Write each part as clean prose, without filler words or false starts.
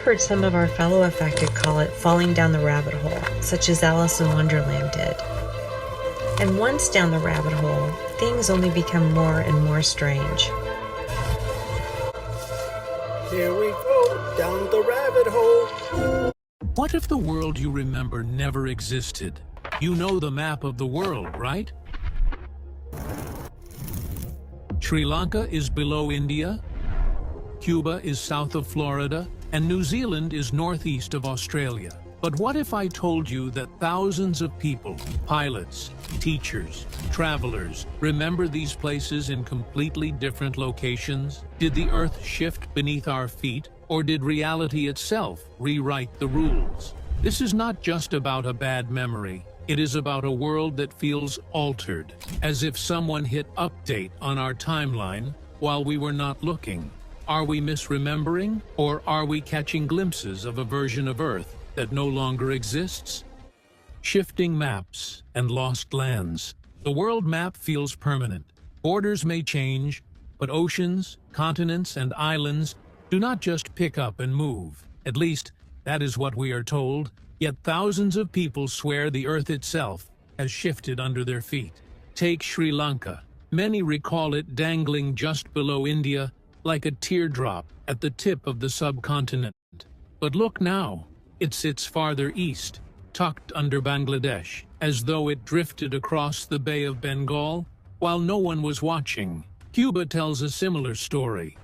have heard some of our fellow affected call it falling down the rabbit hole, such as Alice in Wonderland did. And once down the rabbit hole, things only become more and more strange. Here we go, down the rabbit hole. What if the world you remember never existed? You know the map of the world, right? Sri Lanka is below India, Cuba is south of Florida, and New Zealand is northeast of Australia. But what if I told you that thousands of people, pilots, teachers, travelers, remember these places in completely different locations? Did the Earth shift beneath our feet, or did reality itself rewrite the rules? This is not just about a bad memory. It is about a world that feels altered, as if someone hit update on our timeline while we were not looking. Are we misremembering, or are we catching glimpses of a version of Earth that no longer exists? Shifting maps and lost lands. The world map feels permanent. Borders may change, but oceans, continents, and islands do not just pick up and move. At least, that is what we are told. Yet thousands of people swear the Earth itself has shifted under their feet. Take Sri Lanka. Many recall it dangling just below India, like a teardrop at the tip of the subcontinent. But look now, it sits farther east, tucked under Bangladesh, as though it drifted across the Bay of Bengal while no one was watching. Cuba tells a similar story.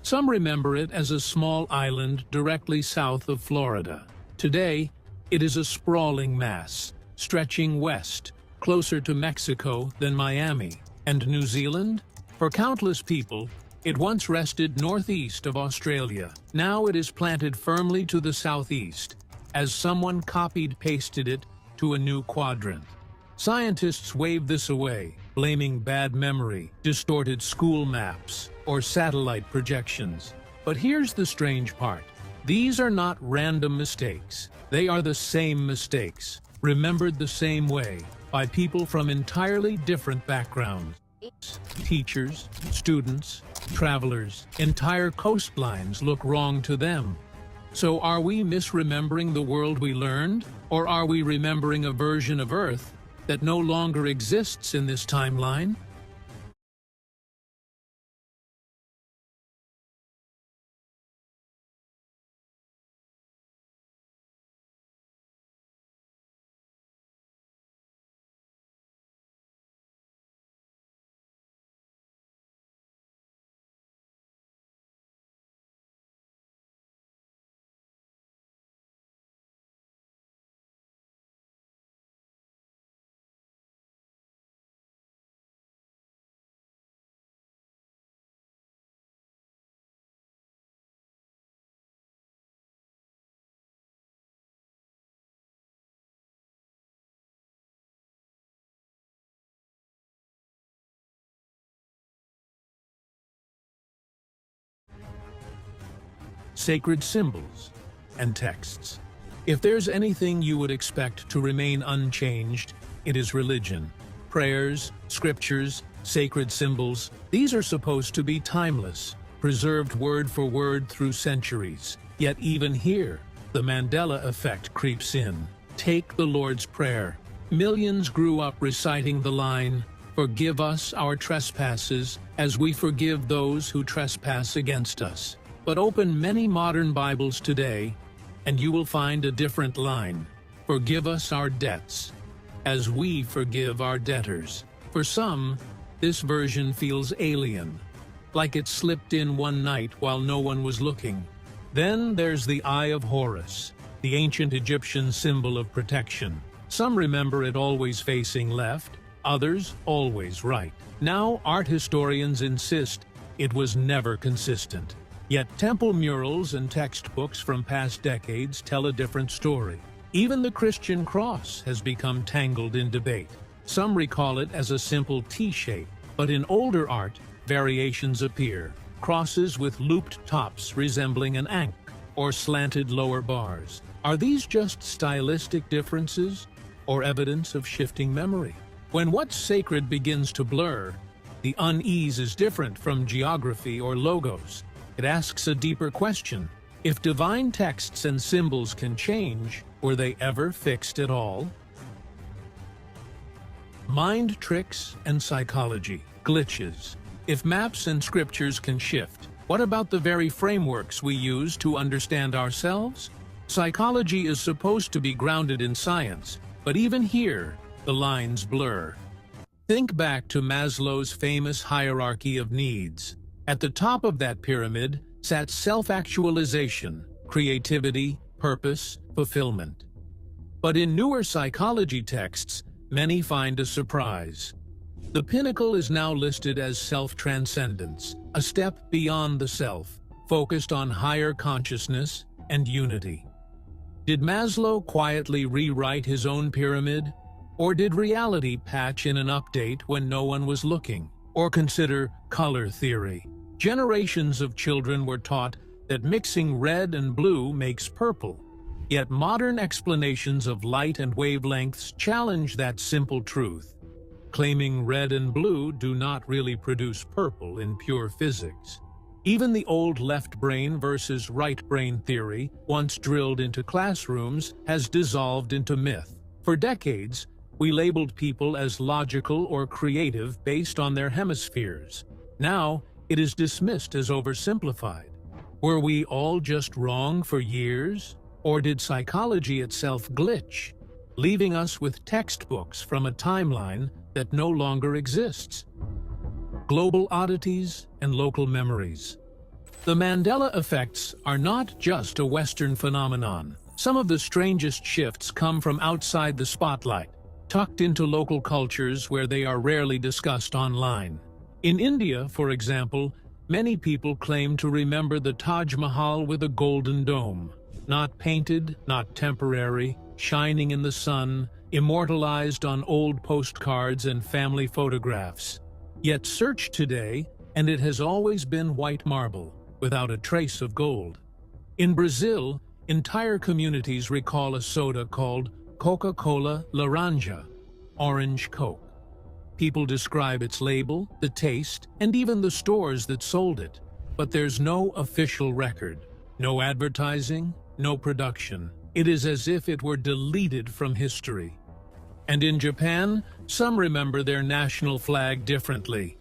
Some remember it as a small island directly south of Florida. Today, it is a sprawling mass, stretching west, closer to Mexico than Miami. And New Zealand? For countless people, it once rested northeast of Australia. Now it is planted firmly to the southeast, as someone copied-pasted it to a new quadrant. Scientists wave this away, blaming bad memory, distorted school maps, or satellite projections. But here's the strange part. These are not random mistakes. They are the same mistakes, remembered the same way, by people from entirely different backgrounds. Teachers, students, travelers, entire coastlines look wrong to them. So are we misremembering the world we learned, or are we remembering a version of Earth that no longer exists in this timeline? Sacred symbols and texts. If there's anything you would expect to remain unchanged, it is religion. Prayers, scriptures, sacred symbols, these are supposed to be timeless, preserved word for word through centuries. Yet even here, the Mandela effect creeps in. Take the Lord's Prayer. Millions grew up reciting the line, "Forgive us our trespasses, as we forgive those who trespass against us." But open many modern Bibles today, and you will find a different line. "Forgive us our debts, as we forgive our debtors." For some, this version feels alien, like it slipped in one night while no one was looking. Then there's the Eye of Horus, the ancient Egyptian symbol of protection. Some remember it always facing left, others always right. Now art historians insist it was never consistent. Yet temple murals and textbooks from past decades tell a different story. Even the Christian cross has become tangled in debate. Some recall it as a simple T-shape, but in older art, variations appear. Crosses with looped tops resembling an ankh, or slanted lower bars. Are these just stylistic differences, or evidence of shifting memory? When what's sacred begins to blur, the unease is different from geography or logos. It asks a deeper question. If divine texts and symbols can change, were they ever fixed at all? Mind tricks and psychology, glitches. If maps and scriptures can shift, what about the very frameworks we use to understand ourselves? Psychology is supposed to be grounded in science, but even here, the lines blur. Think back to Maslow's famous hierarchy of needs. At the top of that pyramid sat self-actualization, creativity, purpose, fulfillment. But in newer psychology texts, many find a surprise. The pinnacle is now listed as self-transcendence, a step beyond the self, focused on higher consciousness and unity. Did Maslow quietly rewrite his own pyramid? Or did reality patch in an update when no one was looking? Or consider color theory. Generations of children were taught that mixing red and blue makes purple. Yet modern explanations of light and wavelengths challenge that simple truth, claiming red and blue do not really produce purple in pure physics. Even the old left brain versus right brain theory, once drilled into classrooms, has dissolved into myth. For decades, we labeled people as logical or creative based on their hemispheres. Now, it is dismissed as oversimplified. Were we all just wrong for years? Or did psychology itself glitch, leaving us with textbooks from a timeline that no longer exists? Global oddities and local memories. The Mandela effects are not just a Western phenomenon. Some of the strangest shifts come from outside the spotlight, tucked into local cultures where they are rarely discussed online. In India, for example, many people claim to remember the Taj Mahal with a golden dome. Not painted, not temporary, shining in the sun, immortalized on old postcards and family photographs. Yet search today, and it has always been white marble, without a trace of gold. In Brazil, entire communities recall a soda called Coca-Cola Laranja, orange Coke. People describe its label, the taste, and even the stores that sold it. But there's no official record, no advertising, no production. It is as if it were deleted from history. And in Japan, some remember their national flag differently.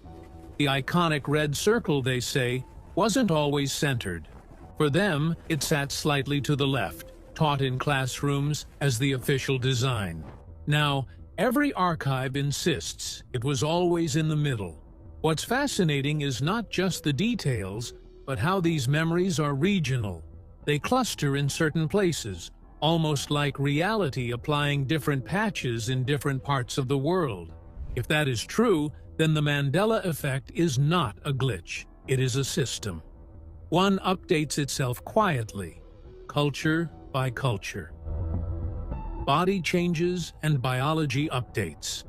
The iconic red circle, they say, wasn't always centered. For them, it sat slightly to the left, taught in classrooms as the official design. Now, every archive insists it was always in the middle. What's fascinating is not just the details, but how these memories are regional. They cluster in certain places, almost like reality applying different patches in different parts of the world. If that is true, then the Mandela effect is not a glitch, it is a system. One updates itself quietly, culture by culture. Body changes and biology updates.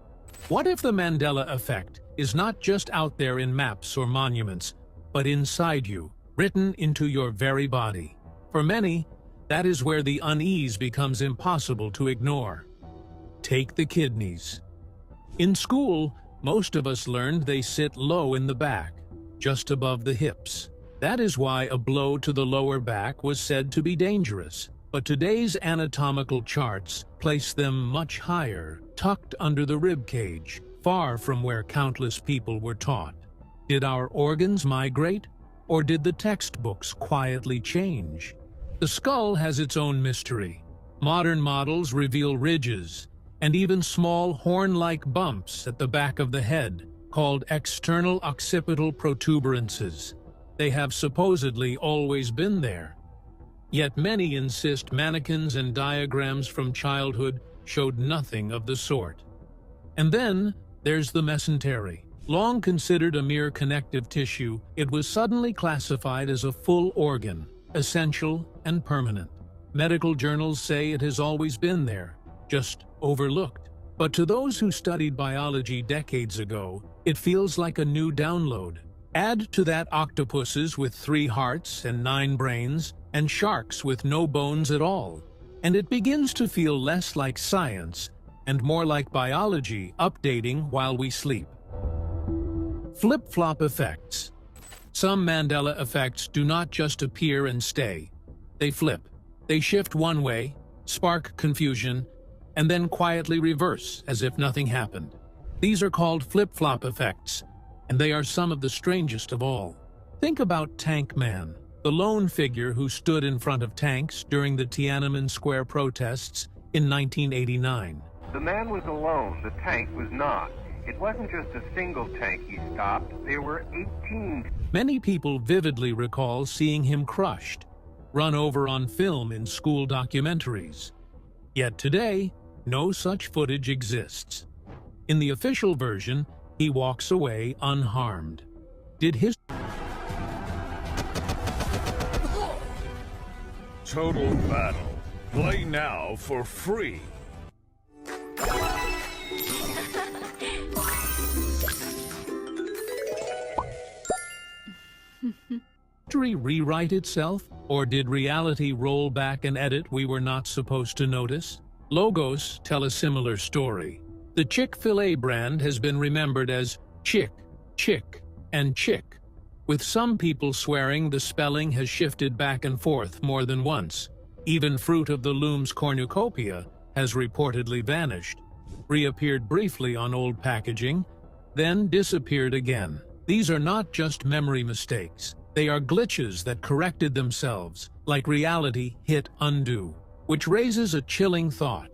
What if the Mandela effect is not just out there in maps or monuments, but inside you, written into your very body? For many, that is where the unease becomes impossible to ignore. Take the kidneys. In school, most of us learned they sit low in the back, just above the hips. That is why a blow to the lower back was said to be dangerous. But today's anatomical charts place them much higher, tucked under the rib cage, far from where countless people were taught. Did our organs migrate, or did the textbooks quietly change? The skull has its own mystery. Modern models reveal ridges, and even small horn-like bumps at the back of the head, called external occipital protuberances. They have supposedly always been there. Yet many insist mannequins and diagrams from childhood showed nothing of the sort. And then there's the mesentery. Long considered a mere connective tissue, it was suddenly classified as a full organ, essential and permanent. Medical journals say it has always been there, just overlooked. But to those who studied biology decades ago, it feels like a new download. Add to that octopuses with 3 hearts and 9 brains, and sharks with no bones at all, and it begins to feel less like science and more like biology updating while we sleep. Flip-flop effects. Some Mandela effects do not just appear and stay. They flip. They shift one way, spark confusion, and then quietly reverse as if nothing happened. These are called flip-flop effects, and they are some of the strangest of all. Think about Tank Man, the lone figure who stood in front of tanks during the Tiananmen Square protests in 1989. The man was alone, the tank was not. It wasn't just a single tank he stopped, there were 18. Many people vividly recall seeing him crushed, run over on film in school documentaries. Yet today, no such footage exists. In the official version, he walks away unharmed. Did his Total Battle. Play now for free. history rewrite itself, or did reality roll back an edit we were not supposed to notice? Logos tell a similar story. The Chick-fil-A brand has been remembered as Chick, Chick, and Chick, with some people swearing the spelling has shifted back and forth more than once. Even Fruit of the Loom's cornucopia has reportedly vanished, reappeared briefly on old packaging, then disappeared again. These are not just memory mistakes. They are glitches that corrected themselves, like reality hit undo, which raises a chilling thought.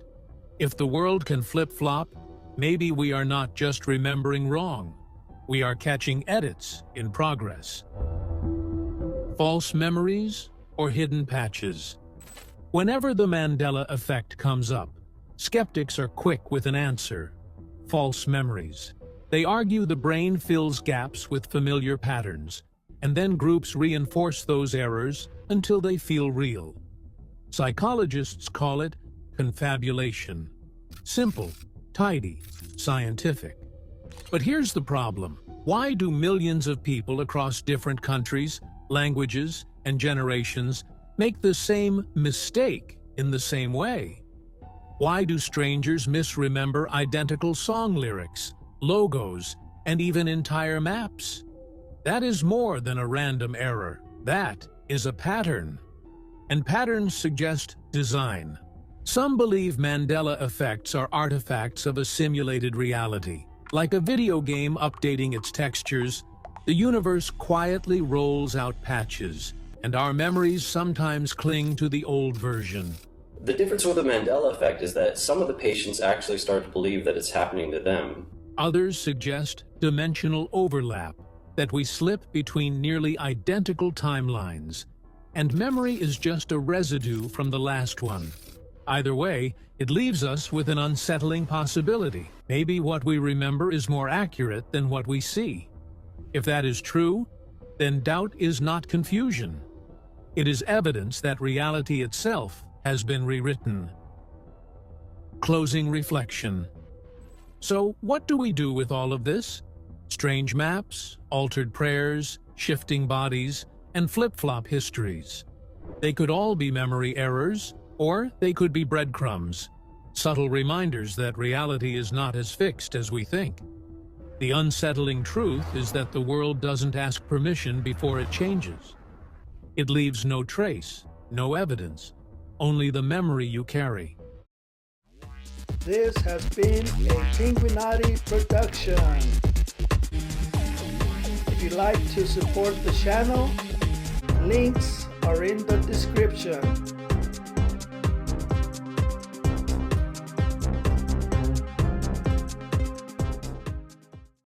If the world can flip-flop, maybe we are not just remembering wrong. We are catching edits in progress. False memories or hidden patches? Whenever the Mandela effect comes up, skeptics are quick with an answer: false memories. They argue the brain fills gaps with familiar patterns, and then groups reinforce those errors until they feel real. Psychologists call it confabulation. Simple, tidy, scientific. But here's the problem. Why do millions of people across different countries, languages, and generations make the same mistake in the same way? Why do strangers misremember identical song lyrics, logos, and even entire maps? That is more than a random error. That is a pattern. And patterns suggest design. Some believe Mandela effects are artifacts of a simulated reality. Like a video game updating its textures, the universe quietly rolls out patches, and our memories sometimes cling to the old version. The difference with the Mandela effect is that some of the patients actually start to believe that it's happening to them. Others suggest dimensional overlap, that we slip between nearly identical timelines, and memory is just a residue from the last one. Either way, it leaves us with an unsettling possibility. Maybe what we remember is more accurate than what we see. If that is true, then doubt is not confusion. It is evidence that reality itself has been rewritten. Closing reflection. So, what do we do with all of this? Strange maps, altered prayers, shifting bodies, and flip-flop histories. They could all be memory errors, or they could be breadcrumbs, subtle reminders that reality is not as fixed as we think. The unsettling truth is that the world doesn't ask permission before it changes. It leaves no trace, no evidence, only the memory you carry. This has been a Pinguinati production. If you'd like to support the channel, links are in the description.